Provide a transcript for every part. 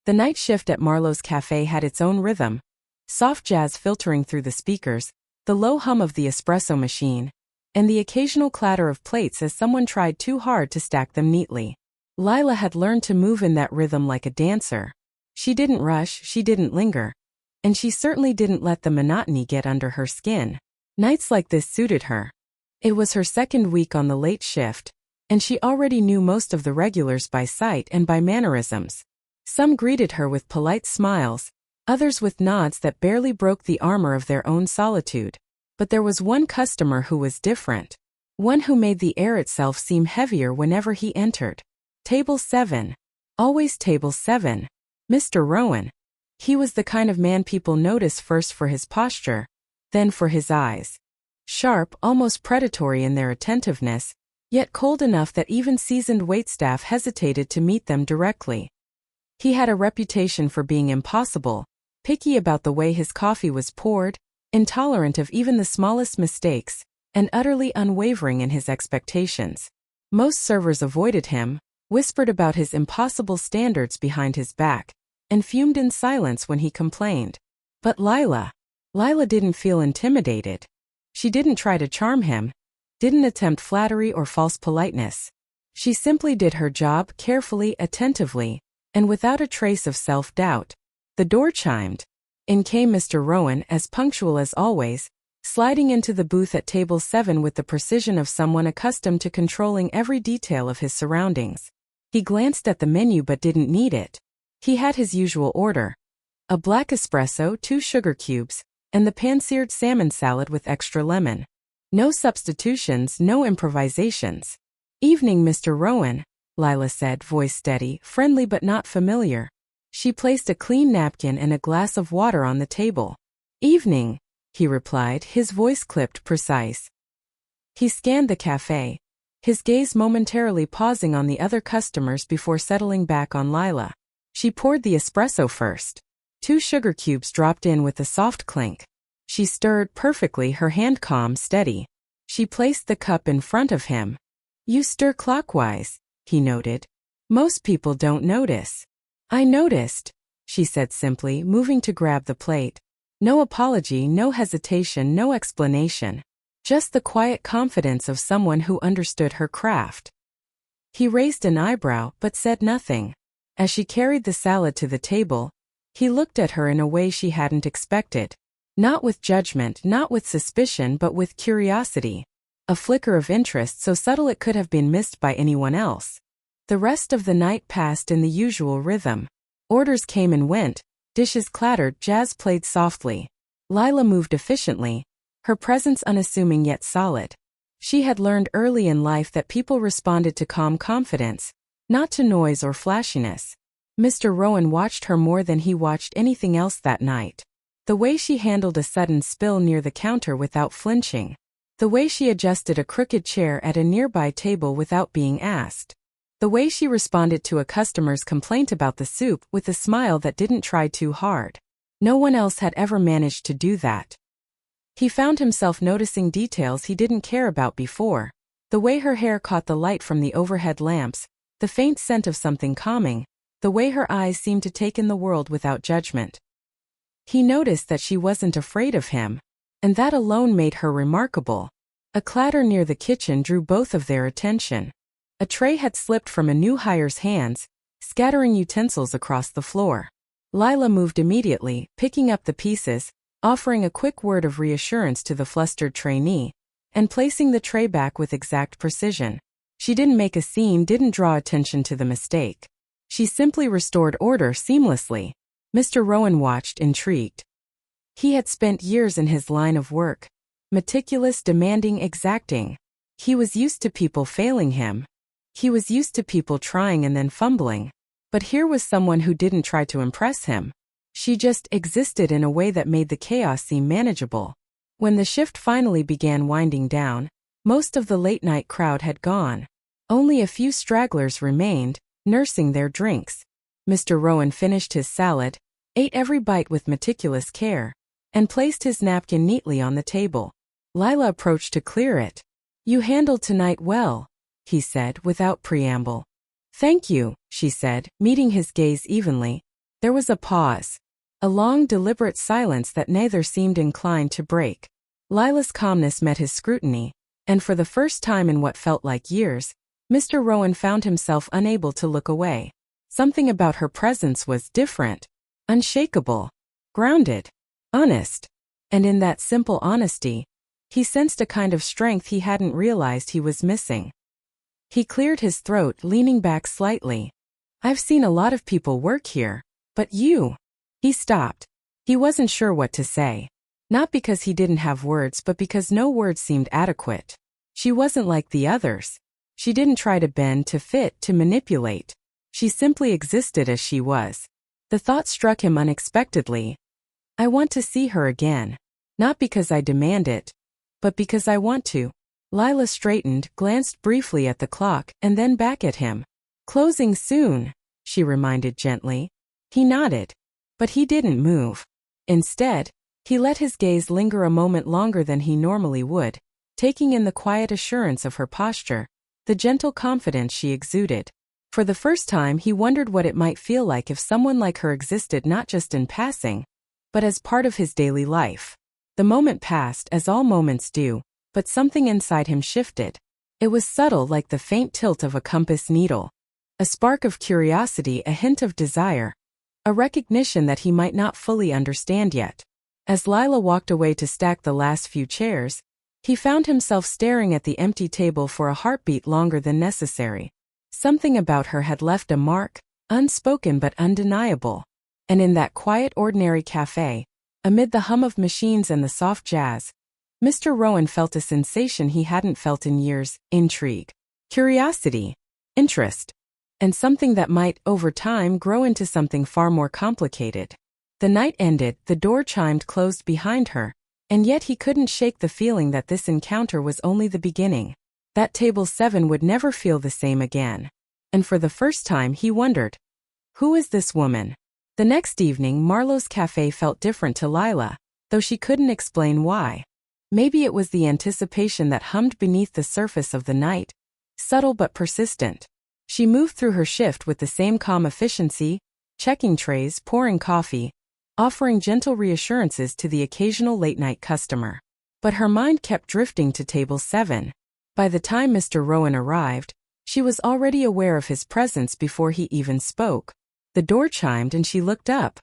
The night shift at Marlowe's cafe had its own rhythm. Soft jazz filtering through the speakers, the low hum of the espresso machine, and the occasional clatter of plates as someone tried too hard to stack them neatly. Lila had learned to move in that rhythm like a dancer. She didn't rush, she didn't linger. And she certainly didn't let the monotony get under her skin. Nights like this suited her. It was her second week on the late shift, and she already knew most of the regulars by sight and by mannerisms. Some greeted her with polite smiles, others with nods that barely broke the armor of their own solitude. But there was one customer who was different. One who made the air itself seem heavier whenever he entered. Table 7. Always table 7. Mr. Rowan. He was the kind of man people notice first for his posture, then for his eyes. Sharp, almost predatory in their attentiveness, yet cold enough that even seasoned waitstaff hesitated to meet them directly. He had a reputation for being impossible, picky about the way his coffee was poured, intolerant of even the smallest mistakes, and utterly unwavering in his expectations. Most servers avoided him, whispered about his impossible standards behind his back, and fumed in silence when he complained. But Lila didn't feel intimidated. She didn't try to charm him, didn't attempt flattery or false politeness. She simply did her job carefully, attentively, and without a trace of self-doubt. The door chimed. In came Mr. Rowan, as punctual as always, sliding into the booth at table 7 with the precision of someone accustomed to controlling every detail of his surroundings. He glanced at the menu but didn't need it. He had his usual order. A black espresso, 2 sugar cubes, and the pan-seared salmon salad with extra lemon. No substitutions, no improvisations. Evening, Mr. Rowan, Lila said, voice steady, friendly but not familiar. She placed a clean napkin and a glass of water on the table. Evening, he replied, his voice clipped, precise. He scanned the cafe, his gaze momentarily pausing on the other customers before settling back on Lila. She poured the espresso first. 2 sugar cubes dropped in with a soft clink. She stirred perfectly, her hand calm, steady. She placed the cup in front of him. You stir clockwise, he noted. Most people don't notice. I noticed, she said simply, moving to grab the plate. No apology, no hesitation, no explanation. Just the quiet confidence of someone who understood her craft. He raised an eyebrow but said nothing. As she carried the salad to the table, he looked at her in a way she hadn't expected. Not with judgment, not with suspicion, but with curiosity. A flicker of interest so subtle it could have been missed by anyone else. The rest of the night passed in the usual rhythm. Orders came and went, dishes clattered, jazz played softly. Lila moved efficiently, her presence unassuming yet solid. She had learned early in life that people responded to calm confidence, not to noise or flashiness. Mr. Rowan watched her more than he watched anything else that night. The way she handled a sudden spill near the counter without flinching. The way she adjusted a crooked chair at a nearby table without being asked. The way she responded to a customer's complaint about the soup with a smile that didn't try too hard. No one else had ever managed to do that. He found himself noticing details he didn't care about before. The way her hair caught the light from the overhead lamps, the faint scent of something calming, the way her eyes seemed to take in the world without judgment. He noticed that she wasn't afraid of him, and that alone made her remarkable. A clatter near the kitchen drew both of their attention. A tray had slipped from a new hire's hands, scattering utensils across the floor. Lila moved immediately, picking up the pieces, offering a quick word of reassurance to the flustered trainee, and placing the tray back with exact precision. She didn't make a scene, didn't draw attention to the mistake. She simply restored order seamlessly. Mr. Rowan watched, intrigued. He had spent years in his line of work. Meticulous, demanding, exacting. He was used to people failing him. He was used to people trying and then fumbling. But here was someone who didn't try to impress him. She just existed in a way that made the chaos seem manageable. When the shift finally began winding down, most of the late-night crowd had gone. Only a few stragglers remained, nursing their drinks. Mr. Rowan finished his salad, ate every bite with meticulous care, and placed his napkin neatly on the table. Lila approached to clear it. You handled tonight well, he said without preamble. Thank you, she said, meeting his gaze evenly. There was a pause. A long, deliberate silence that neither seemed inclined to break. Lila's calmness met his scrutiny, and for the first time in what felt like years, Mr. Rowan found himself unable to look away. Something about her presence was different, unshakable, grounded, honest. And in that simple honesty, he sensed a kind of strength he hadn't realized he was missing. He cleared his throat, leaning back slightly. "I've seen a lot of people work here, but you..." He stopped. He wasn't sure what to say. Not because he didn't have words, but because no words seemed adequate. She wasn't like the others. She didn't try to bend, to fit, to manipulate. She simply existed as she was. The thought struck him unexpectedly. "I want to see her again. Not because I demand it, but because I want to." Lila straightened, glanced briefly at the clock, and then back at him. "Closing soon," she reminded gently. He nodded. But he didn't move. Instead, he let his gaze linger a moment longer than he normally would, taking in the quiet assurance of her posture, the gentle confidence she exuded. For the first time he wondered what it might feel like if someone like her existed not just in passing, but as part of his daily life. The moment passed, as all moments do, but something inside him shifted. It was subtle, like the faint tilt of a compass needle. A spark of curiosity, a hint of desire. A recognition that he might not fully understand yet. As Lila walked away to stack the last few chairs, he found himself staring at the empty table for a heartbeat longer than necessary. Something about her had left a mark, unspoken but undeniable. And in that quiet, ordinary cafe, amid the hum of machines and the soft jazz, Mr. Rowan felt a sensation he hadn't felt in years: intrigue, curiosity, interest. And something that might, over time, grow into something far more complicated. The night ended, the door chimed closed behind her, and yet he couldn't shake the feeling that this encounter was only the beginning. That table 7 would never feel the same again. And for the first time he wondered, who is this woman? The next evening, Marlowe's cafe felt different to Lila, though she couldn't explain why. Maybe it was the anticipation that hummed beneath the surface of the night, subtle but persistent. She moved through her shift with the same calm efficiency, checking trays, pouring coffee, offering gentle reassurances to the occasional late-night customer. But her mind kept drifting to table 7. By the time Mr. Rowan arrived, she was already aware of his presence before he even spoke. The door chimed and she looked up.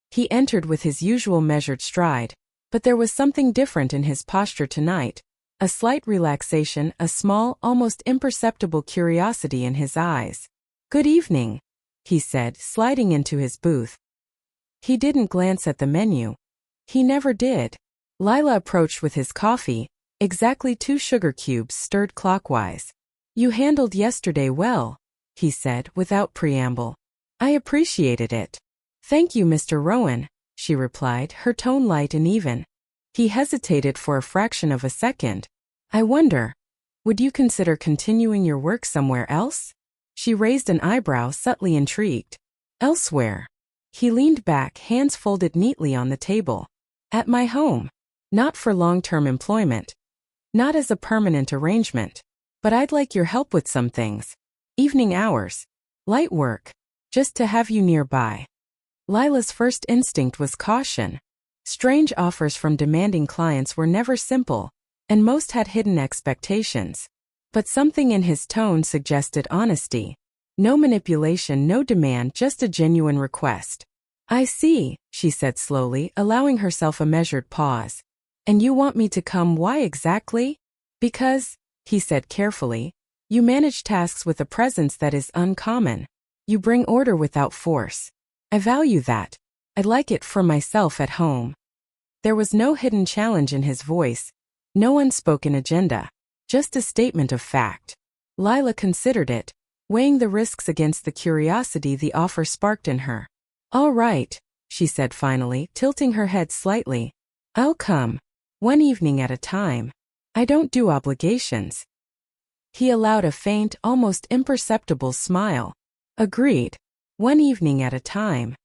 He entered with his usual measured stride, but there was something different in his posture tonight. A slight relaxation, a small, almost imperceptible curiosity in his eyes. "Good evening," he said, sliding into his booth. He didn't glance at the menu. He never did. Lila approached with his coffee, exactly 2 sugar cubes stirred clockwise. "You handled yesterday well," he said, without preamble. "I appreciated it." "Thank you, Mr. Rowan," she replied, her tone light and even. He hesitated for a fraction of a second. "I wonder, would you consider continuing your work somewhere else?" She raised an eyebrow, subtly intrigued. "Elsewhere?" He leaned back, hands folded neatly on the table. "At my home. Not for long-term employment. Not as a permanent arrangement. But I'd like your help with some things. Evening hours. Light work. Just to have you nearby." Lila's first instinct was caution. Strange offers from demanding clients were never simple, and most had hidden expectations. But something in his tone suggested honesty. No manipulation, no demand, just a genuine request. "I see," she said slowly, allowing herself a measured pause. "And you want me to come, why exactly?" "Because," he said carefully, "you manage tasks with a presence that is uncommon. You bring order without force. I value that. I'd like it for myself at home." There was no hidden challenge in his voice, no unspoken agenda, just a statement of fact. Lila considered it, weighing the risks against the curiosity the offer sparked in her. "All right," she said finally, tilting her head slightly. "I'll come. One evening at a time. I don't do obligations." He allowed a faint, almost imperceptible smile. "Agreed. One evening at a time."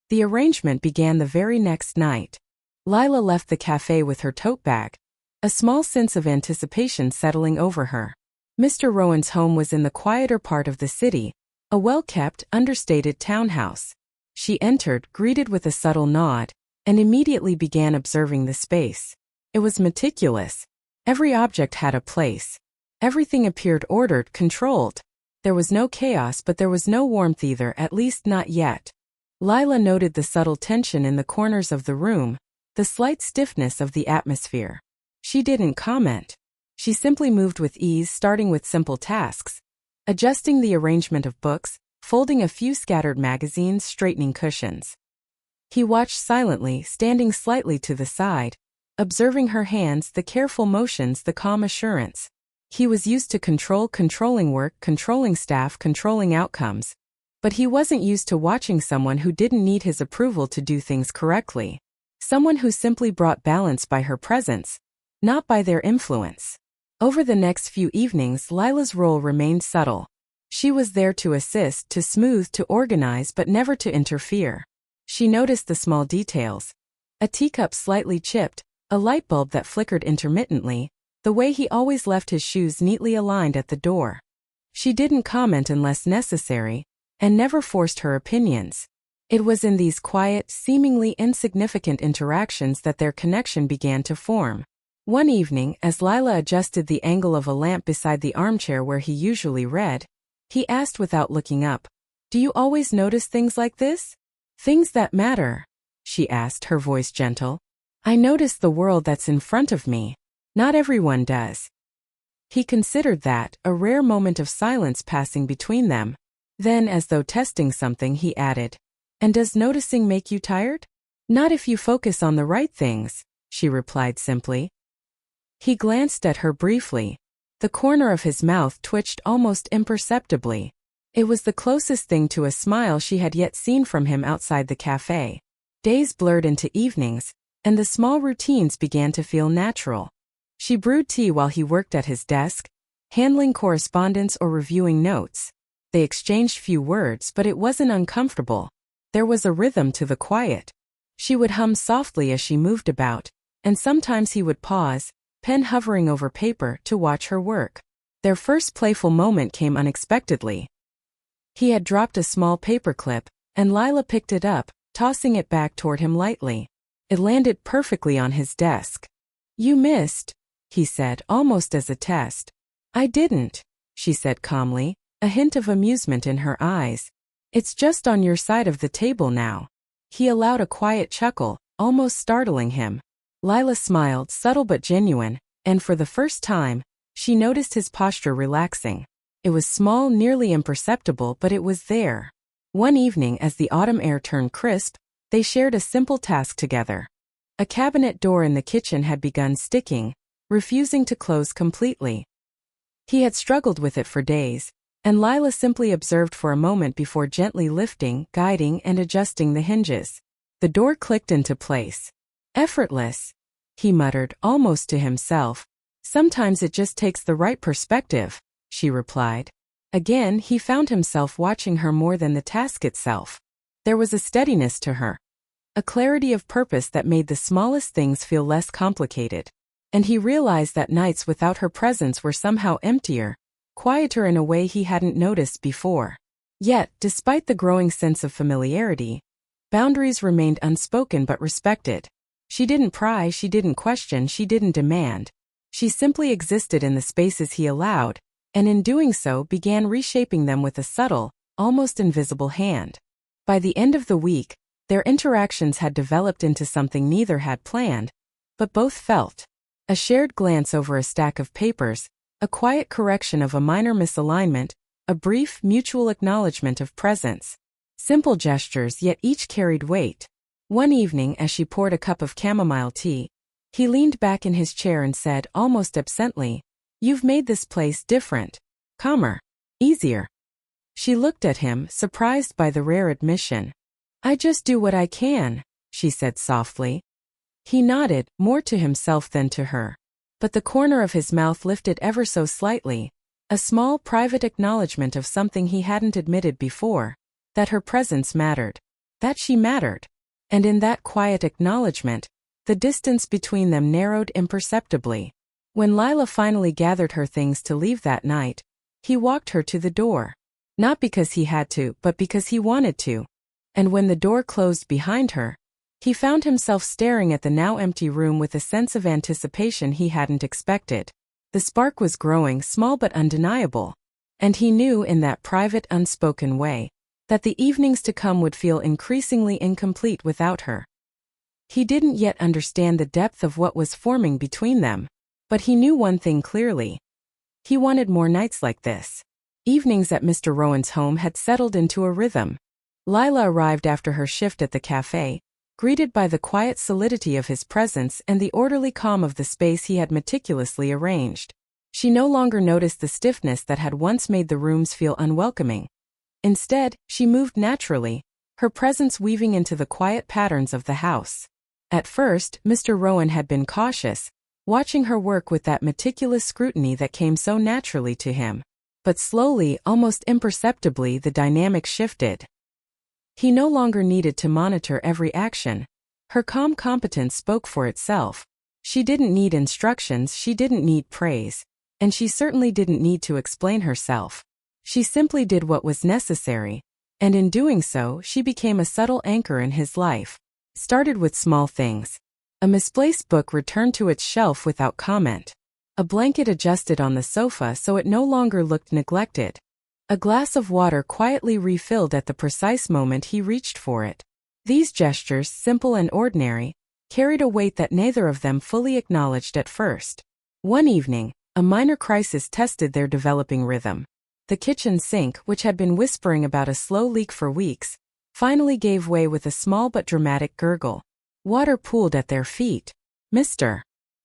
The arrangement began the very next night. Lila left the cafe with her tote bag, a small sense of anticipation settling over her. Mr. Rowan's home was in the quieter part of the city, a well-kept, understated townhouse. She entered, greeted with a subtle nod, and immediately began observing the space. It was meticulous. Every object had a place. Everything appeared ordered, controlled. There was no chaos, but there was no warmth either, at least not yet. Lila noted the subtle tension in the corners of the room, the slight stiffness of the atmosphere. She didn't comment. She simply moved with ease, starting with simple tasks, adjusting the arrangement of books, folding a few scattered magazines, straightening cushions. He watched silently, standing slightly to the side, observing her hands, the careful motions, the calm assurance. He was used to controlling work, controlling staff, controlling outcomes. But he wasn't used to watching someone who didn't need his approval to do things correctly. Someone who simply brought balance by her presence, not by their influence. Over the next few evenings, Lila's role remained subtle. She was there to assist, to smooth, to organize, but never to interfere. She noticed the small details. A teacup slightly chipped, a light bulb that flickered intermittently, the way he always left his shoes neatly aligned at the door. She didn't comment unless necessary, and never forced her opinions. It was in these quiet, seemingly insignificant interactions that their connection began to form. One evening, as Lila adjusted the angle of a lamp beside the armchair where he usually read, he asked without looking up, "Do you always notice things like this? Things that matter?" She asked, her voice gentle. "I notice the world that's in front of me. Not everyone does." He considered that, a rare moment of silence passing between them. Then, as though testing something, he added, "And does noticing make you tired?" "Not if you focus on the right things," she replied simply. He glanced at her briefly. The corner of his mouth twitched almost imperceptibly. It was the closest thing to a smile she had yet seen from him outside the cafe. Days blurred into evenings, and the small routines began to feel natural. She brewed tea while he worked at his desk, handling correspondence or reviewing notes. They exchanged few words, but it wasn't uncomfortable. There was a rhythm to the quiet. She would hum softly as she moved about, and sometimes he would pause, pen hovering over paper, to watch her work. Their first playful moment came unexpectedly. He had dropped a small paperclip, and Lila picked it up, tossing it back toward him lightly. It landed perfectly on his desk. "You missed," he said, almost as a test. "I didn't," she said calmly, a hint of amusement in her eyes. "It's just on your side of the table now." He allowed a quiet chuckle, almost startling him. Lila smiled, subtle but genuine, and for the first time, she noticed his posture relaxing. It was small, nearly imperceptible, but it was there. One evening, as the autumn air turned crisp, they shared a simple task together. A cabinet door in the kitchen had begun sticking, refusing to close completely. He had struggled with it for days, and Lila simply observed for a moment before gently lifting, guiding, and adjusting the hinges. The door clicked into place. "Effortless," he muttered, almost to himself. "Sometimes it just takes the right perspective," she replied. Again, he found himself watching her more than the task itself. There was a steadiness to her, a clarity of purpose that made the smallest things feel less complicated. And he realized that nights without her presence were somehow emptier, quieter in a way he hadn't noticed before. Yet, despite the growing sense of familiarity, boundaries remained unspoken but respected. She didn't pry, she didn't question, she didn't demand. She simply existed in the spaces he allowed, and in doing so began reshaping them with a subtle, almost invisible hand. By the end of the week, their interactions had developed into something neither had planned, but both felt. A shared glance over a stack of papers, a quiet correction of a minor misalignment, a brief, mutual acknowledgement of presence. Simple gestures, yet each carried weight. One evening, as she poured a cup of chamomile tea, he leaned back in his chair and said, almost absently, "You've made this place different. Calmer. Easier." She looked at him, surprised by the rare admission. "I just do what I can," she said softly. He nodded, more to himself than to her. But the corner of his mouth lifted ever so slightly, a small private acknowledgement of something he hadn't admitted before, that her presence mattered, that she mattered. And in that quiet acknowledgement, the distance between them narrowed imperceptibly. When Lila finally gathered her things to leave that night, he walked her to the door. Not because he had to, but because he wanted to. And when the door closed behind her, he found himself staring at the now empty room with a sense of anticipation he hadn't expected. The spark was growing, small but undeniable, and he knew in that private, unspoken way that the evenings to come would feel increasingly incomplete without her. He didn't yet understand the depth of what was forming between them, but he knew one thing clearly. He wanted more nights like this. Evenings at Mr. Rowan's home had settled into a rhythm. Lila arrived after her shift at the cafe, greeted by the quiet solidity of his presence and the orderly calm of the space he had meticulously arranged. She no longer noticed the stiffness that had once made the rooms feel unwelcoming. Instead, she moved naturally, her presence weaving into the quiet patterns of the house. At first, Mr. Rowan had been cautious, watching her work with that meticulous scrutiny that came so naturally to him. But slowly, almost imperceptibly, the dynamic shifted. He no longer needed to monitor every action. Her calm competence spoke for itself. She didn't need instructions, she didn't need praise, and she certainly didn't need to explain herself. She simply did what was necessary, and in doing so, she became a subtle anchor in his life. Started with small things. A misplaced book returned to its shelf without comment. A blanket adjusted on the sofa so it no longer looked neglected. A glass of water quietly refilled at the precise moment he reached for it. These gestures, simple and ordinary, carried a weight that neither of them fully acknowledged at first. One evening, a minor crisis tested their developing rhythm. The kitchen sink, which had been whispering about a slow leak for weeks, finally gave way with a small but dramatic gurgle. Water pooled at their feet. Mr.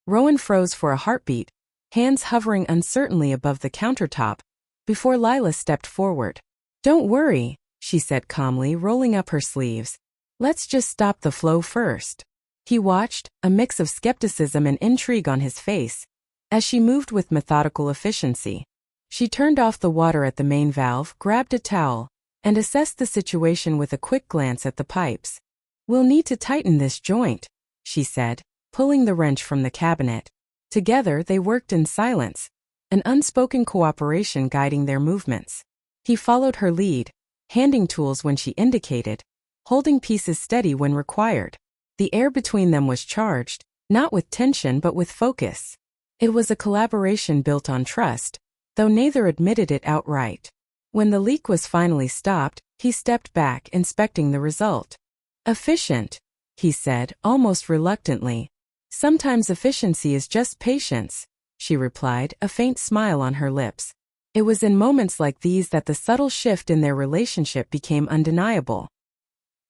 Rowan froze for a heartbeat, hands hovering uncertainly above the countertop, before Lila stepped forward. "Don't worry," she said calmly, rolling up her sleeves. "Let's just stop the flow first." He watched, a mix of skepticism and intrigue on his face, as she moved with methodical efficiency. She turned off the water at the main valve, grabbed a towel, and assessed the situation with a quick glance at the pipes. "We'll need to tighten this joint," she said, pulling the wrench from the cabinet. Together they worked in silence, an unspoken cooperation guiding their movements. He followed her lead, handing tools when she indicated, holding pieces steady when required. The air between them was charged, not with tension but with focus. It was a collaboration built on trust, though neither admitted it outright. When the leak was finally stopped, he stepped back, inspecting the result. "Efficient," he said, almost reluctantly. "Sometimes efficiency is just patience," she replied, a faint smile on her lips. It was in moments like these that the subtle shift in their relationship became undeniable.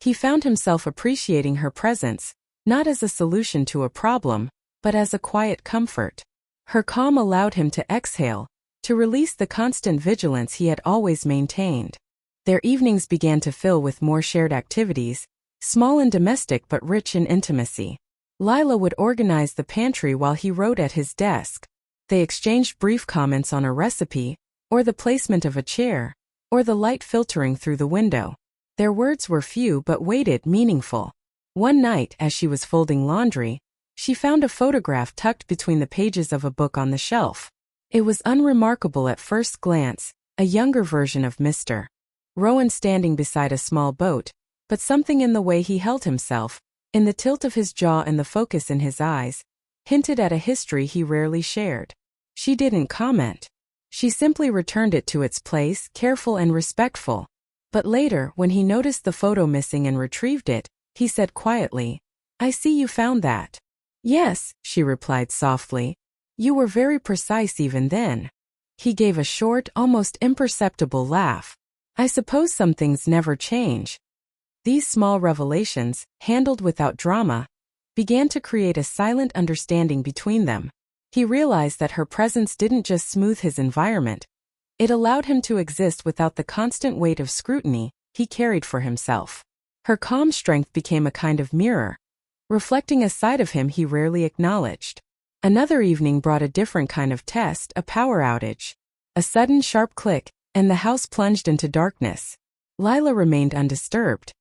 He found himself appreciating her presence, not as a solution to a problem, but as a quiet comfort. Her calm allowed him to exhale, to release the constant vigilance he had always maintained. Their evenings began to fill with more shared activities, small and domestic but rich in intimacy. Lila would organize the pantry while he wrote at his desk. They exchanged brief comments on a recipe, or the placement of a chair, or the light filtering through the window. Their words were few but weighted, meaningful. One night, as she was folding laundry, she found a photograph tucked between the pages of a book on the shelf. It was unremarkable at first glance, a younger version of Mr. Rowan standing beside a small boat, but something in the way he held himself, in the tilt of his jaw and the focus in his eyes, hinted at a history he rarely shared. She didn't comment. She simply returned it to its place, careful and respectful. But later, when he noticed the photo missing and retrieved it, he said quietly, "I see you found that." "Yes," she replied softly. "You were very precise even then." He gave a short, almost imperceptible laugh. "I suppose some things never change." These small revelations, handled without drama, began to create a silent understanding between them. He realized that her presence didn't just smooth his environment, it allowed him to exist without the constant weight of scrutiny he carried for himself. Her calm strength became a kind of mirror, reflecting a side of him he rarely acknowledged. Another evening brought a different kind of test, a power outage. A sudden sharp click, and the house plunged into darkness. Lila remained undisturbed.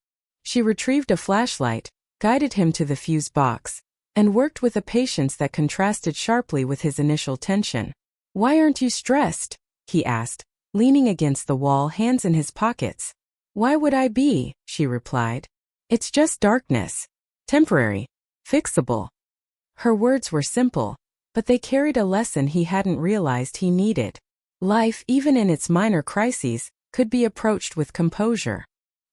She retrieved a flashlight, guided him to the fuse box, and worked with a patience that contrasted sharply with his initial tension. "Why aren't you stressed?" he asked, leaning against the wall, hands in his pockets. "Why would I be?" she replied. "It's just darkness. Temporary. Fixable." Her words were simple, but they carried a lesson he hadn't realized he needed. Life, even in its minor crises, could be approached with composure.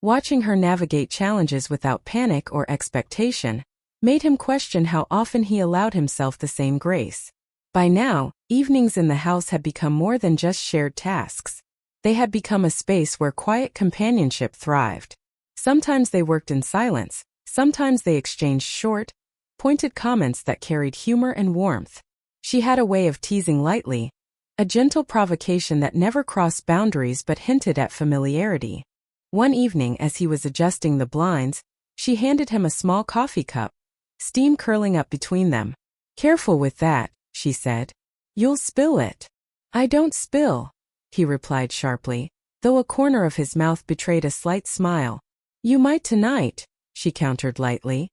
Watching her navigate challenges without panic or expectation made him question how often he allowed himself the same grace. By now, evenings in the house had become more than just shared tasks. They had become a space where quiet companionship thrived. Sometimes they worked in silence, sometimes they exchanged short, pointed comments that carried humor and warmth. She had a way of teasing lightly, a gentle provocation that never crossed boundaries but hinted at familiarity. One evening, as he was adjusting the blinds, she handed him a small coffee cup, steam curling up between them. "Careful with that," she said. "You'll spill it." "I don't spill," he replied sharply, though a corner of his mouth betrayed a slight smile. "You might tonight," she countered lightly.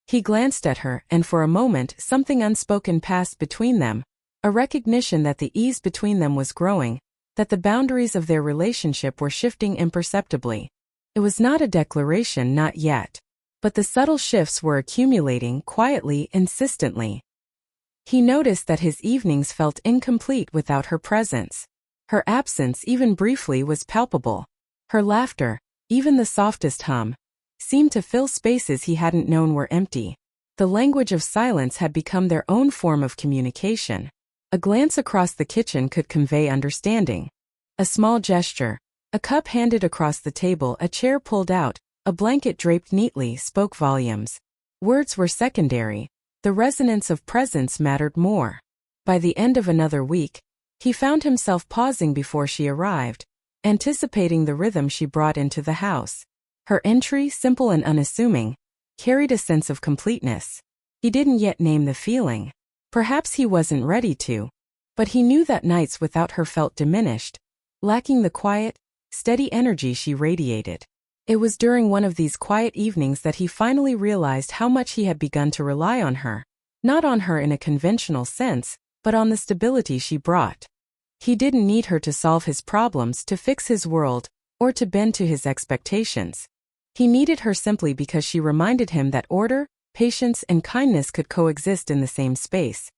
He glanced at her, and for a moment something unspoken passed between them, a recognition that the ease between them was growing, that the boundaries of their relationship were shifting imperceptibly. It was not a declaration, not yet. But the subtle shifts were accumulating quietly, insistently. He noticed that his evenings felt incomplete without her presence. Her absence, even briefly, was palpable. Her laughter, even the softest hum, seemed to fill spaces he hadn't known were empty. The language of silence had become their own form of communication. A glance across the kitchen could convey understanding. A small gesture, a cup handed across the table, a chair pulled out, a blanket draped neatly, spoke volumes. Words were secondary. The resonance of presence mattered more. By the end of another week, he found himself pausing before she arrived, anticipating the rhythm she brought into the house. Her entry, simple and unassuming, carried a sense of completeness. He didn't yet name the feeling. Perhaps he wasn't ready to. But he knew that nights without her felt diminished, lacking the quiet, steady energy she radiated. It was during one of these quiet evenings that he finally realized how much he had begun to rely on her. Not on her in a conventional sense, but on the stability she brought. He didn't need her to solve his problems, to fix his world, or to bend to his expectations. He needed her simply because she reminded him that order, patience, and kindness could coexist in the same space,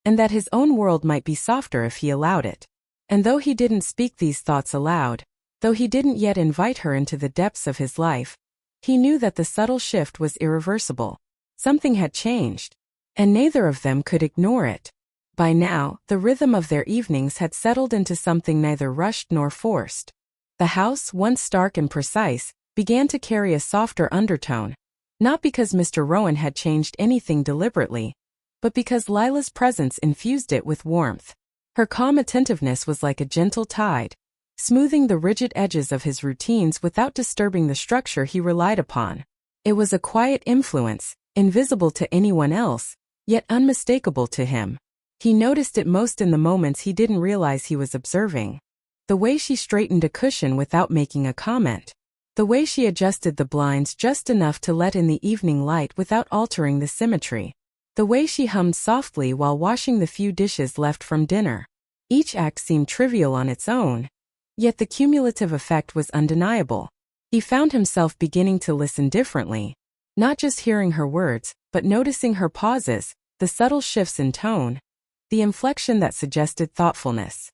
and that his own world might be softer if he allowed it. And though he didn't speak these thoughts aloud, though he didn't yet invite her into the depths of his life, he knew that the subtle shift was irreversible. Something had changed, and neither of them could ignore it. By now, the rhythm of their evenings had settled into something neither rushed nor forced. The house, once stark and precise, began to carry a softer undertone, not because Mr. Rowan had changed anything deliberately, but because Lila's presence infused it with warmth. Her calm attentiveness was like a gentle tide, smoothing the rigid edges of his routines without disturbing the structure he relied upon. It was a quiet influence, invisible to anyone else, yet unmistakable to him. He noticed it most in the moments he didn't realize he was observing. The way she straightened a cushion without making a comment. The way she adjusted the blinds just enough to let in the evening light without altering the symmetry. The way she hummed softly while washing the few dishes left from dinner. Each act seemed trivial on its own, yet the cumulative effect was undeniable. He found himself beginning to listen differently, not just hearing her words, but noticing her pauses, the subtle shifts in tone, the inflection that suggested thoughtfulness.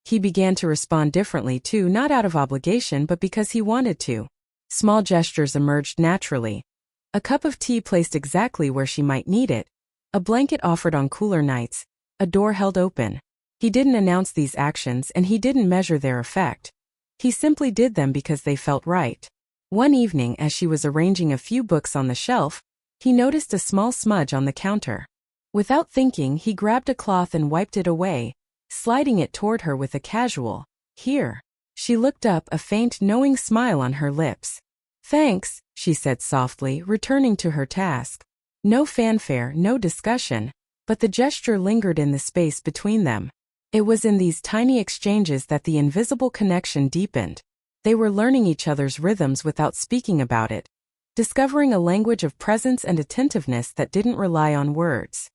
He began to respond differently too, not out of obligation but because he wanted to. Small gestures emerged naturally. A cup of tea placed exactly where she might need it, a blanket offered on cooler nights, a door held open. He didn't announce these actions and he didn't measure their effect. He simply did them because they felt right. One evening, as she was arranging a few books on the shelf, he noticed a small smudge on the counter. Without thinking, he grabbed a cloth and wiped it away, sliding it toward her with a casual, "Here." She looked up, a faint, knowing smile on her lips. "Thanks," she said softly, returning to her task. No fanfare, no discussion, but the gesture lingered in the space between them. It was in these tiny exchanges that the invisible connection deepened. They were learning each other's rhythms without speaking about it, discovering a language of presence and attentiveness that didn't rely on words.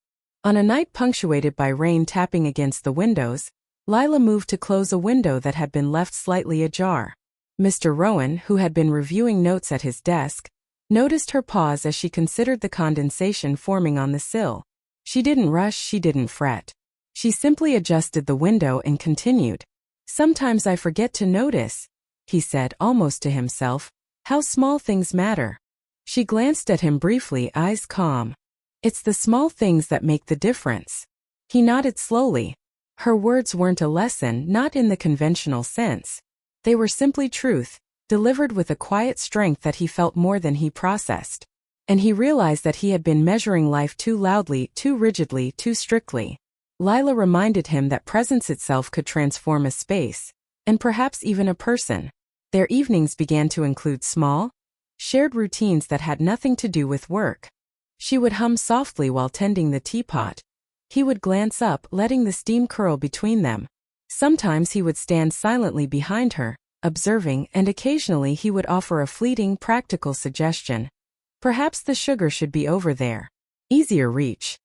On a night punctuated by rain tapping against the windows, Lila moved to close a window that had been left slightly ajar. Mr. Rowan, who had been reviewing notes at his desk, noticed her pause as she considered the condensation forming on the sill. She didn't rush, she didn't fret. She simply adjusted the window and continued. "Sometimes I forget to notice," he said almost to himself, "how small things matter." She glanced at him briefly, eyes calm. "It's the small things that make the difference." He nodded slowly. Her words weren't a lesson, not in the conventional sense. They were simply truth, delivered with a quiet strength that he felt more than he processed. And he realized that he had been measuring life too loudly, too rigidly, too strictly. Lila reminded him that presence itself could transform a space, and perhaps even a person. Their evenings began to include small, shared routines that had nothing to do with work. She would hum softly while tending the teapot. He would glance up, letting the steam curl between them. Sometimes he would stand silently behind her, observing, and occasionally he would offer a fleeting, practical suggestion. "Perhaps the sugar should be over there. Easier reach."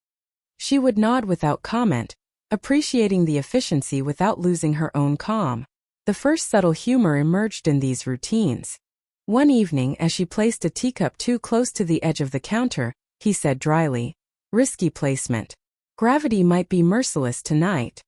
She would nod without comment, appreciating the efficiency without losing her own calm. The first subtle humor emerged in these routines. One evening, as she placed a teacup too close to the edge of the counter, he said dryly, "Risky placement. Gravity might be merciless tonight."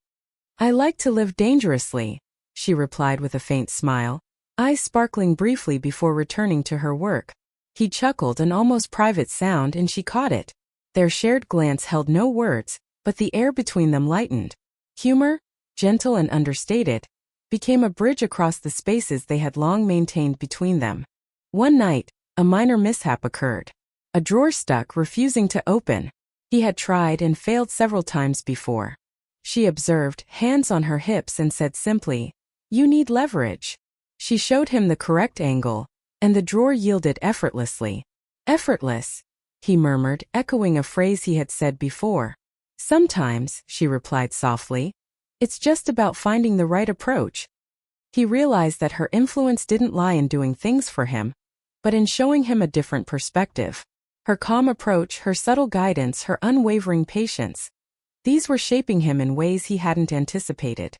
"I like to live dangerously," she replied with a faint smile, eyes sparkling briefly before returning to her work. He chuckled, an almost private sound, and she caught it. Their shared glance held no words, but the air between them lightened. Humor, gentle and understated, became a bridge across the spaces they had long maintained between them. One night, a minor mishap occurred. A drawer stuck, refusing to open. He had tried and failed several times before. She observed, hands on her hips, and said simply, "You need leverage." She showed him the correct angle, and the drawer yielded effortlessly. "Effortless," he murmured, echoing a phrase he had said before. "Sometimes," she replied softly, "it's just about finding the right approach." He realized that her influence didn't lie in doing things for him, but in showing him a different perspective. Her calm approach, her subtle guidance, her unwavering patience. These were shaping him in ways he hadn't anticipated.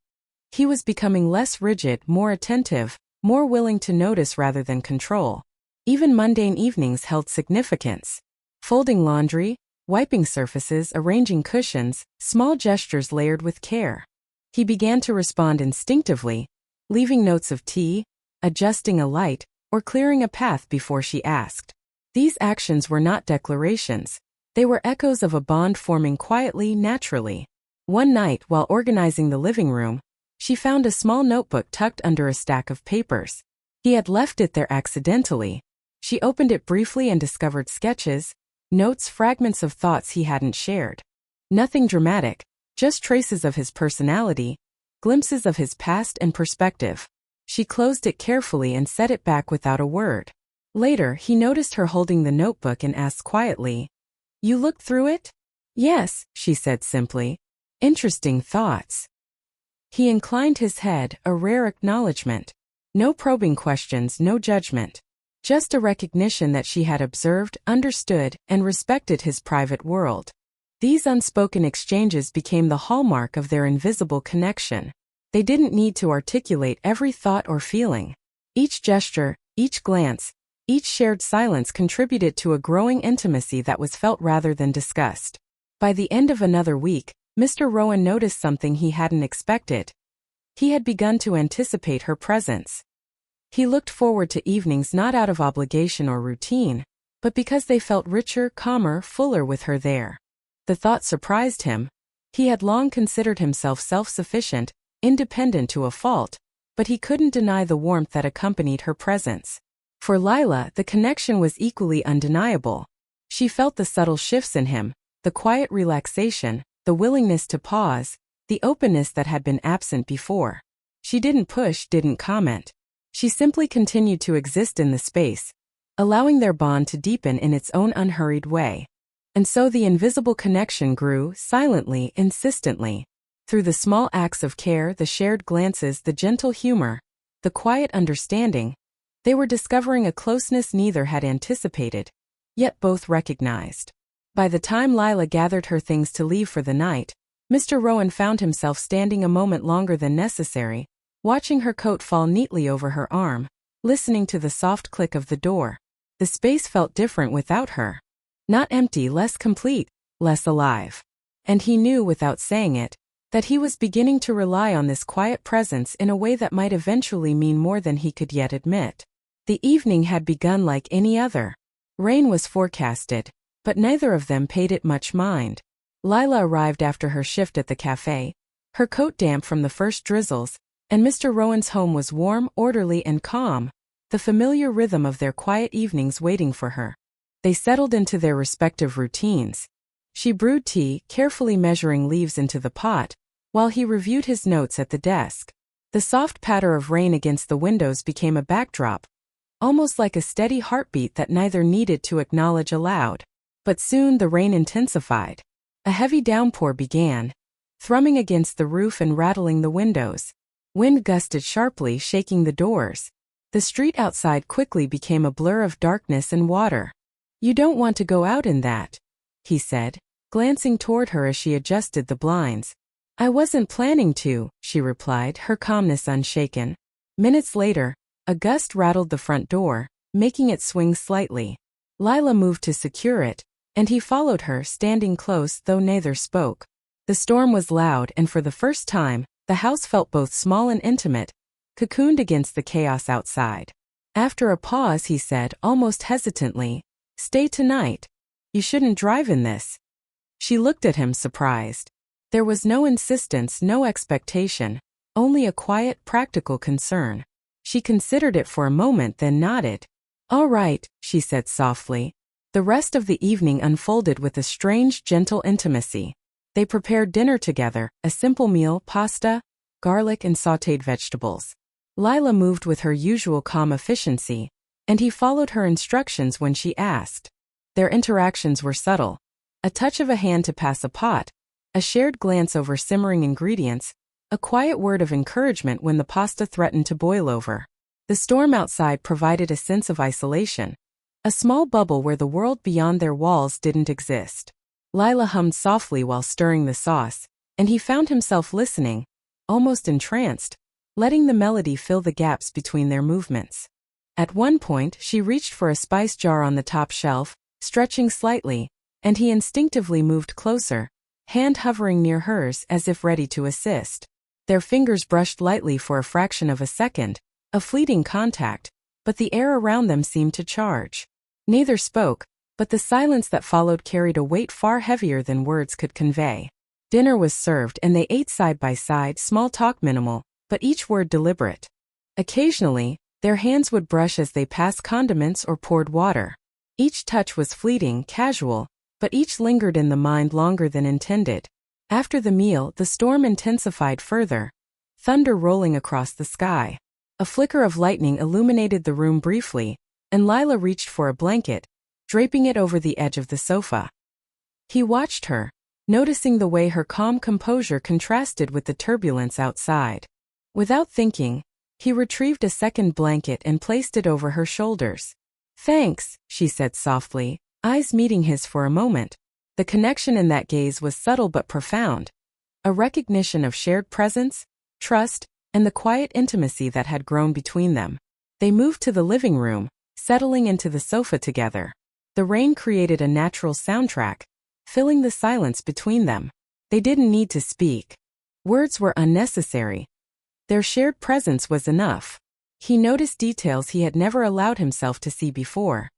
He was becoming less rigid, more attentive, more willing to notice rather than control. Even mundane evenings held significance. Folding laundry, wiping surfaces, arranging cushions, small gestures layered with care. He began to respond instinctively, leaving notes of tea, adjusting a light, or clearing a path before she asked. These actions were not declarations. They were echoes of a bond forming quietly, naturally. One night, while organizing the living room, she found a small notebook tucked under a stack of papers. He had left it there accidentally. She opened it briefly and discovered sketches, notes, fragments of thoughts he hadn't shared. Nothing dramatic, just traces of his personality, glimpses of his past and perspective. She closed it carefully and set it back without a word. Later, he noticed her holding the notebook and asked quietly, "You looked through it?" "Yes," she said simply. "Interesting thoughts." He inclined his head, a rare acknowledgement. No probing questions, no judgment. Just a recognition that she had observed, understood, and respected his private world. These unspoken exchanges became the hallmark of their invisible connection. They didn't need to articulate every thought or feeling. Each gesture, each glance, each shared silence contributed to a growing intimacy that was felt rather than discussed. By the end of another week, Mr. Rowan noticed something he hadn't expected. He had begun to anticipate her presence. He looked forward to evenings not out of obligation or routine, but because they felt richer, calmer, fuller with her there. The thought surprised him. He had long considered himself self-sufficient, independent to a fault, but he couldn't deny the warmth that accompanied her presence. For Lila, the connection was equally undeniable. She felt the subtle shifts in him, the quiet relaxation, the willingness to pause, the openness that had been absent before. She didn't push, didn't comment. She simply continued to exist in the space, allowing their bond to deepen in its own unhurried way. And so the invisible connection grew, silently, insistently. Through the small acts of care, the shared glances, the gentle humor, the quiet understanding, they were discovering a closeness neither had anticipated, yet both recognized. By the time Lila gathered her things to leave for the night, Mr. Rowan found himself standing a moment longer than necessary, watching her coat fall neatly over her arm, listening to the soft click of the door. The space felt different without her. Not empty, less complete, less alive. And he knew, without saying it, that he was beginning to rely on this quiet presence in a way that might eventually mean more than he could yet admit. The evening had begun like any other. Rain was forecasted, but neither of them paid it much mind. Lila arrived after her shift at the cafe, her coat damp from the first drizzles, and Mr. Rowan's home was warm, orderly, and calm, the familiar rhythm of their quiet evenings waiting for her. They settled into their respective routines. She brewed tea, carefully measuring leaves into the pot, while he reviewed his notes at the desk. The soft patter of rain against the windows became a backdrop, almost like a steady heartbeat that neither needed to acknowledge aloud. But soon the rain intensified. A heavy downpour began, thrumming against the roof and rattling the windows. Wind gusted sharply, shaking the doors. The street outside quickly became a blur of darkness and water. "You don't want to go out in that," he said, glancing toward her as she adjusted the blinds. "I wasn't planning to," she replied, her calmness unshaken. Minutes later, a gust rattled the front door, making it swing slightly. Lila moved to secure it, and he followed her, standing close though neither spoke. The storm was loud, and for the first time, the house felt both small and intimate, cocooned against the chaos outside. After a pause, he said, almost hesitantly, "Stay tonight. You shouldn't drive in this." She looked at him, surprised. There was no insistence, no expectation, only a quiet, practical concern. She considered it for a moment, then nodded. "All right," she said softly. The rest of the evening unfolded with a strange, gentle intimacy. They prepared dinner together, a simple meal, pasta, garlic, and sautéed vegetables. Lila moved with her usual calm efficiency, and he followed her instructions when she asked. Their interactions were subtle. A touch of a hand to pass a pot, a shared glance over simmering ingredients, a quiet word of encouragement when the pasta threatened to boil over. The storm outside provided a sense of isolation, a small bubble where the world beyond their walls didn't exist. Lila hummed softly while stirring the sauce, and he found himself listening, almost entranced, letting the melody fill the gaps between their movements. At one point, she reached for a spice jar on the top shelf, stretching slightly, and he instinctively moved closer, hand hovering near hers as if ready to assist. Their fingers brushed lightly for a fraction of a second, a fleeting contact, but the air around them seemed to charge. Neither spoke, but the silence that followed carried a weight far heavier than words could convey. Dinner was served and they ate side by side, small talk minimal, but each word deliberate. Occasionally, their hands would brush as they passed condiments or poured water. Each touch was fleeting, casual, but each lingered in the mind longer than intended. After the meal, the storm intensified further, thunder rolling across the sky. A flicker of lightning illuminated the room briefly, and Lila reached for a blanket, draping it over the edge of the sofa. He watched her, noticing the way her calm composure contrasted with the turbulence outside. Without thinking, he retrieved a second blanket and placed it over her shoulders. "Thanks," she said softly, eyes meeting his for a moment. The connection in that gaze was subtle but profound, a recognition of shared presence, trust, and the quiet intimacy that had grown between them. They moved to the living room, settling into the sofa together. The rain created a natural soundtrack, filling the silence between them. They didn't need to speak. Words were unnecessary. Their shared presence was enough. He noticed details he had never allowed himself to see before.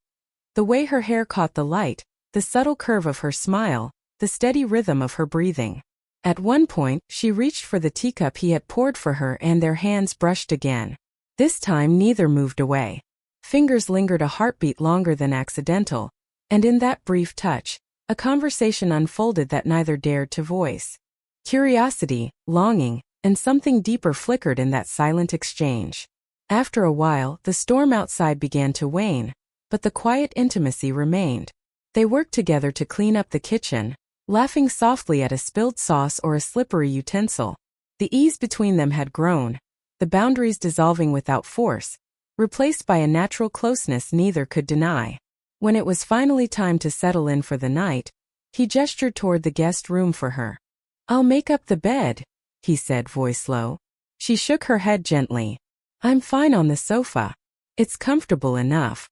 The way her hair caught the light, the subtle curve of her smile, the steady rhythm of her breathing. At one point, she reached for the teacup he had poured for her and their hands brushed again. This time neither moved away. Fingers lingered a heartbeat longer than accidental, and in that brief touch, a conversation unfolded that neither dared to voice. Curiosity, longing, and something deeper flickered in that silent exchange. After a while, the storm outside began to wane, but the quiet intimacy remained. They worked together to clean up the kitchen, laughing softly at a spilled sauce or a slippery utensil. The ease between them had grown, the boundaries dissolving without force, replaced by a natural closeness neither could deny. When it was finally time to settle in for the night, he gestured toward the guest room for her. "I'll make up the bed," he said, voice low. She shook her head gently. "I'm fine on the sofa." It's comfortable enough.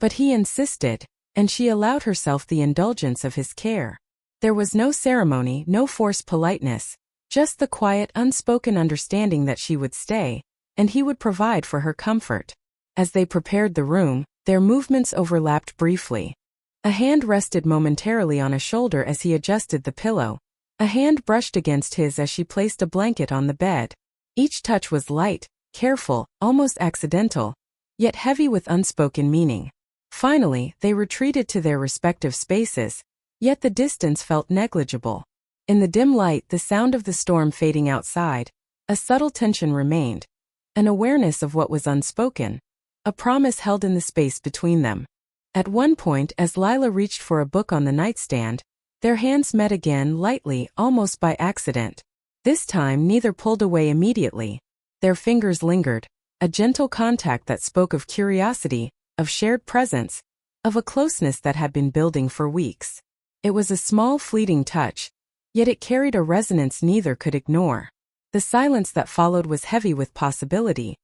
But he insisted, and she allowed herself the indulgence of his care. There was no ceremony, no forced politeness, just the quiet, unspoken understanding that she would stay, and he would provide for her comfort. As they prepared the room, their movements overlapped briefly. A hand rested momentarily on a shoulder as he adjusted the pillow. A hand brushed against his as she placed a blanket on the bed. Each touch was light, careful, almost accidental, yet heavy with unspoken meaning. Finally, they retreated to their respective spaces, yet the distance felt negligible. In the dim light, the sound of the storm fading outside, a subtle tension remained, an awareness of what was unspoken, a promise held in the space between them. At one point, as Lila reached for a book on the nightstand, their hands met again lightly, almost by accident. This time neither pulled away immediately. Their fingers lingered, a gentle contact that spoke of curiosity, of shared presence, of a closeness that had been building for weeks. It was a small, fleeting touch, yet it carried a resonance neither could ignore. The silence that followed was heavy with possibility,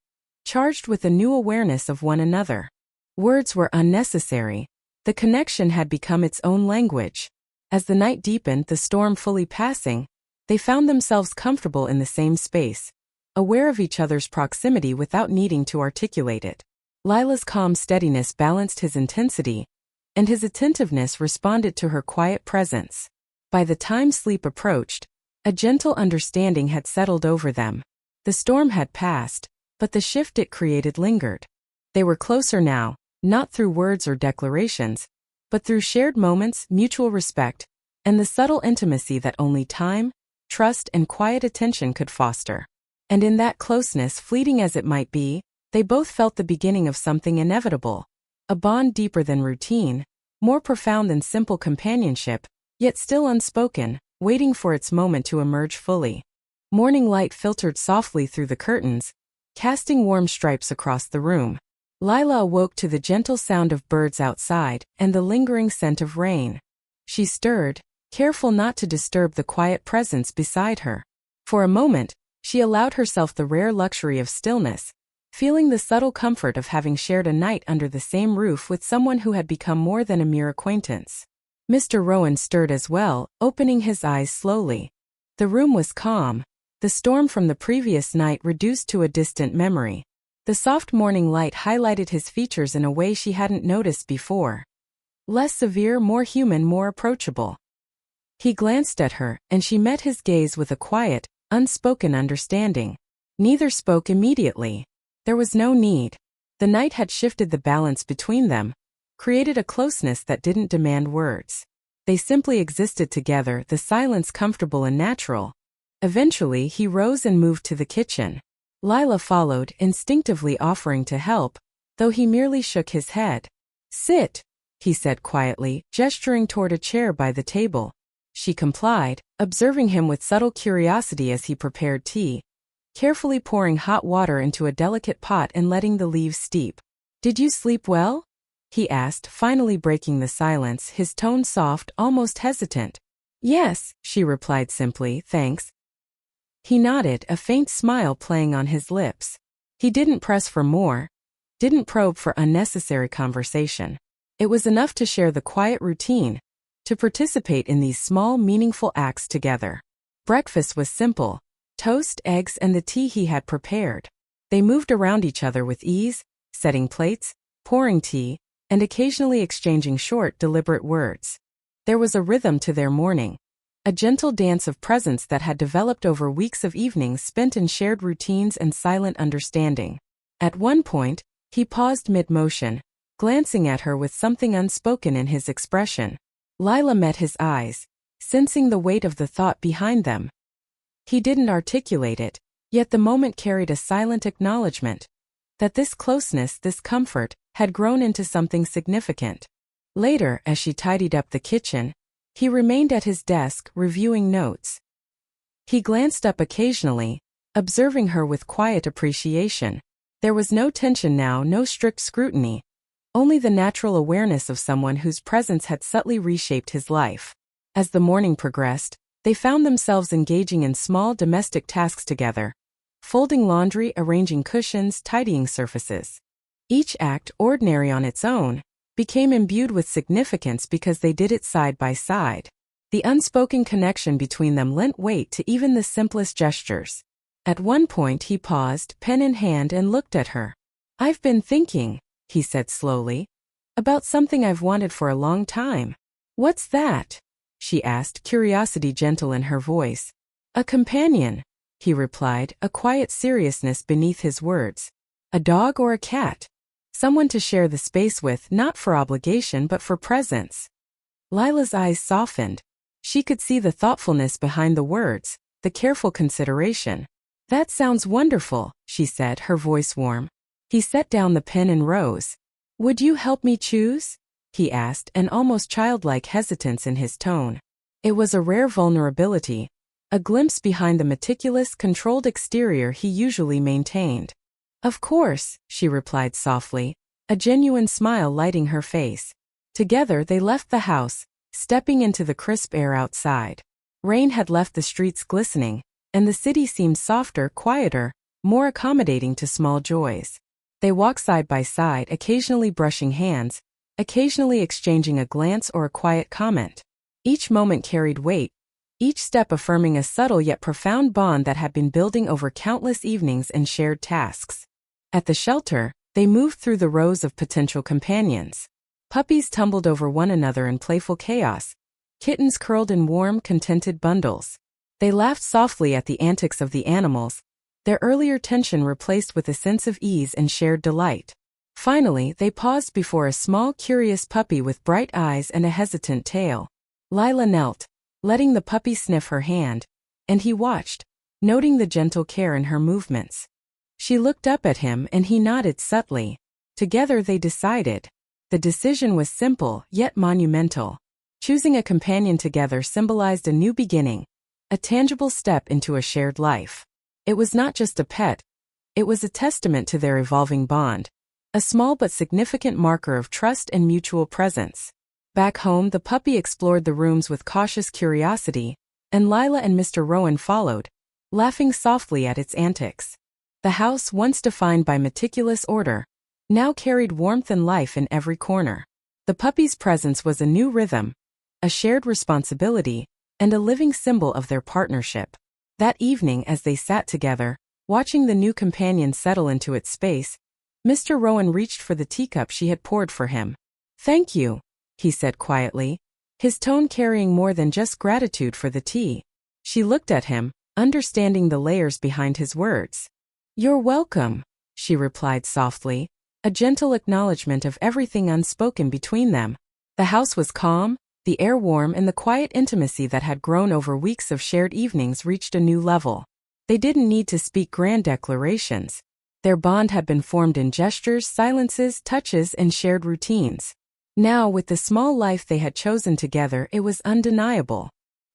charged with a new awareness of one another. Words were unnecessary. The connection had become its own language. As the night deepened, the storm fully passing, they found themselves comfortable in the same space, aware of each other's proximity without needing to articulate it. Lila's calm steadiness balanced his intensity, and his attentiveness responded to her quiet presence. By the time sleep approached, a gentle understanding had settled over them. The storm had passed, but the shift it created lingered. They were closer now, not through words or declarations, but through shared moments, mutual respect, and the subtle intimacy that only time, trust, and quiet attention could foster. And in that closeness, fleeting as it might be, they both felt the beginning of something inevitable, a bond deeper than routine, more profound than simple companionship, yet still unspoken, waiting for its moment to emerge fully. Morning light filtered softly through the curtains, casting warm stripes across the room. Lila awoke to the gentle sound of birds outside and the lingering scent of rain. She stirred, careful not to disturb the quiet presence beside her. For a moment, she allowed herself the rare luxury of stillness, feeling the subtle comfort of having shared a night under the same roof with someone who had become more than a mere acquaintance. Mr. Rowan stirred as well, opening his eyes slowly. The room was calm, the storm from the previous night reduced to a distant memory. The soft morning light highlighted his features in a way she hadn't noticed before. Less severe, more human, more approachable. He glanced at her, and she met his gaze with a quiet, unspoken understanding. Neither spoke immediately. There was no need. The night had shifted the balance between them, created a closeness that didn't demand words. They simply existed together, the silence comfortable and natural. Eventually, he rose and moved to the kitchen. Lila followed, instinctively offering to help, though he merely shook his head. "Sit," he said quietly, gesturing toward a chair by the table. She complied, observing him with subtle curiosity as he prepared tea, carefully pouring hot water into a delicate pot and letting the leaves steep. "Did you sleep well?" he asked, finally breaking the silence, his tone soft, almost hesitant. "Yes," she replied simply, "thanks." He nodded, a faint smile playing on his lips. He didn't press for more, didn't probe for unnecessary conversation. It was enough to share the quiet routine, to participate in these small, meaningful acts together. Breakfast was simple: toast, eggs, and the tea he had prepared. They moved around each other with ease, setting plates, pouring tea, and occasionally exchanging short, deliberate words. There was a rhythm to their morning, a gentle dance of presence that had developed over weeks of evenings spent in shared routines and silent understanding. At one point, he paused mid-motion, glancing at her with something unspoken in his expression. Lila met his eyes, sensing the weight of the thought behind them. He didn't articulate it, yet the moment carried a silent acknowledgement that this closeness, this comfort, had grown into something significant. Later, as she tidied up the kitchen, he remained at his desk, reviewing notes. He glanced up occasionally, observing her with quiet appreciation. There was no tension now, no strict scrutiny, only the natural awareness of someone whose presence had subtly reshaped his life. As the morning progressed, they found themselves engaging in small domestic tasks together, folding laundry, arranging cushions, tidying surfaces. Each act, ordinary on its own, became imbued with significance because they did it side by side. The unspoken connection between them lent weight to even the simplest gestures. At one point he paused, pen in hand, and looked at her. "I've been thinking," he said slowly, "about something I've wanted for a long time." "What's that?" she asked, curiosity gentle in her voice. "A companion," he replied, a quiet seriousness beneath his words. "A dog or a cat. Someone to share the space with, not for obligation but for presence." Lila's eyes softened. She could see the thoughtfulness behind the words, the careful consideration. "That sounds wonderful," she said, her voice warm. He set down the pen and rose. "Would you help me choose?" he asked, an almost childlike hesitance in his tone. It was a rare vulnerability, a glimpse behind the meticulous, controlled exterior he usually maintained. "Of course," she replied softly, a genuine smile lighting her face. Together they left the house, stepping into the crisp air outside. Rain had left the streets glistening, and the city seemed softer, quieter, more accommodating to small joys. They walked side by side, occasionally brushing hands, occasionally exchanging a glance or a quiet comment. Each moment carried weight, each step affirming a subtle yet profound bond that had been building over countless evenings and shared tasks. At the shelter, they moved through the rows of potential companions. Puppies tumbled over one another in playful chaos. Kittens curled in warm, contented bundles. They laughed softly at the antics of the animals, their earlier tension replaced with a sense of ease and shared delight. Finally, they paused before a small, curious puppy with bright eyes and a hesitant tail. Lila knelt, letting the puppy sniff her hand, and he watched, noting the gentle care in her movements. She looked up at him and he nodded subtly. Together they decided. The decision was simple, yet monumental. Choosing a companion together symbolized a new beginning, a tangible step into a shared life. It was not just a pet, it was a testament to their evolving bond, a small but significant marker of trust and mutual presence. Back home, the puppy explored the rooms with cautious curiosity, and Lila and Mr. Rowan followed, laughing softly at its antics. The house, once defined by meticulous order, now carried warmth and life in every corner. The puppy's presence was a new rhythm, a shared responsibility, and a living symbol of their partnership. That evening, as they sat together, watching the new companion settle into its space, Mr. Rowan reached for the teacup she had poured for him. "Thank you," he said quietly, his tone carrying more than just gratitude for the tea. She looked at him, understanding the layers behind his words. "You're welcome," she replied softly, a gentle acknowledgement of everything unspoken between them. The house was calm, the air warm, and the quiet intimacy that had grown over weeks of shared evenings reached a new level. They didn't need to speak grand declarations. Their bond had been formed in gestures, silences, touches, and shared routines. Now, with the small life they had chosen together, it was undeniable.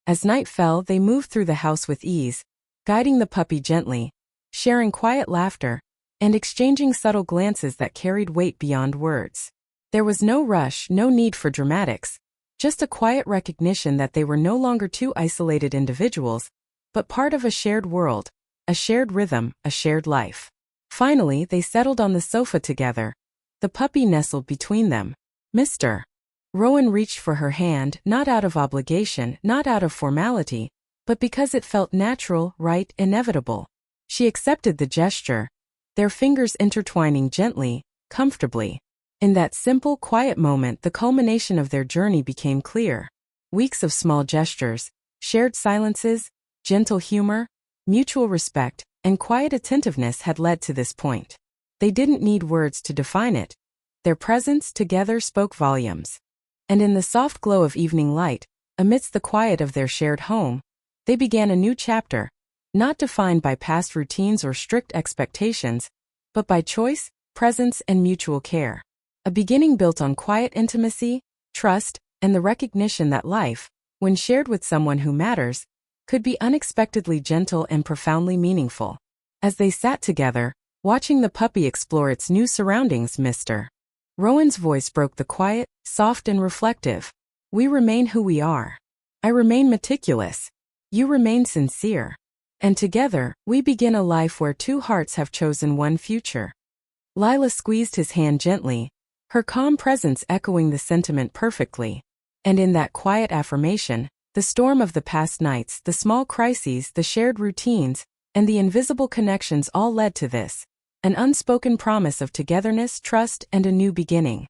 As night fell, they moved through the house with ease, guiding the puppy gently, sharing quiet laughter, and exchanging subtle glances that carried weight beyond words. There was no rush, no need for dramatics, just a quiet recognition that they were no longer two isolated individuals, but part of a shared world, a shared rhythm, a shared life. Finally, they settled on the sofa together, the puppy nestled between them. "Mr. Rowan reached for her hand, not out of obligation, not out of formality, but because it felt natural, right, inevitable. She accepted the gesture, their fingers intertwining gently, comfortably. In that simple, quiet moment, the culmination of their journey became clear. Weeks of small gestures, shared silences, gentle humor, mutual respect, and quiet attentiveness had led to this point. They didn't need words to define it. Their presence together spoke volumes. And in the soft glow of evening light, amidst the quiet of their shared home, they began a new chapter, not defined by past routines or strict expectations, but by choice, presence, and mutual care. A beginning built on quiet intimacy, trust, and the recognition that life, when shared with someone who matters, could be unexpectedly gentle and profoundly meaningful. As they sat together, watching the puppy explore its new surroundings, Mr. Rowan's voice broke the quiet, soft and reflective. "We remain who we are. I remain meticulous. You remain sincere. And together, we begin a life where two hearts have chosen one future." Lila squeezed his hand gently, her calm presence echoing the sentiment perfectly. And in that quiet affirmation, the storm of the past nights, the small crises, the shared routines, and the invisible connections all led to this, an unspoken promise of togetherness, trust, and a new beginning.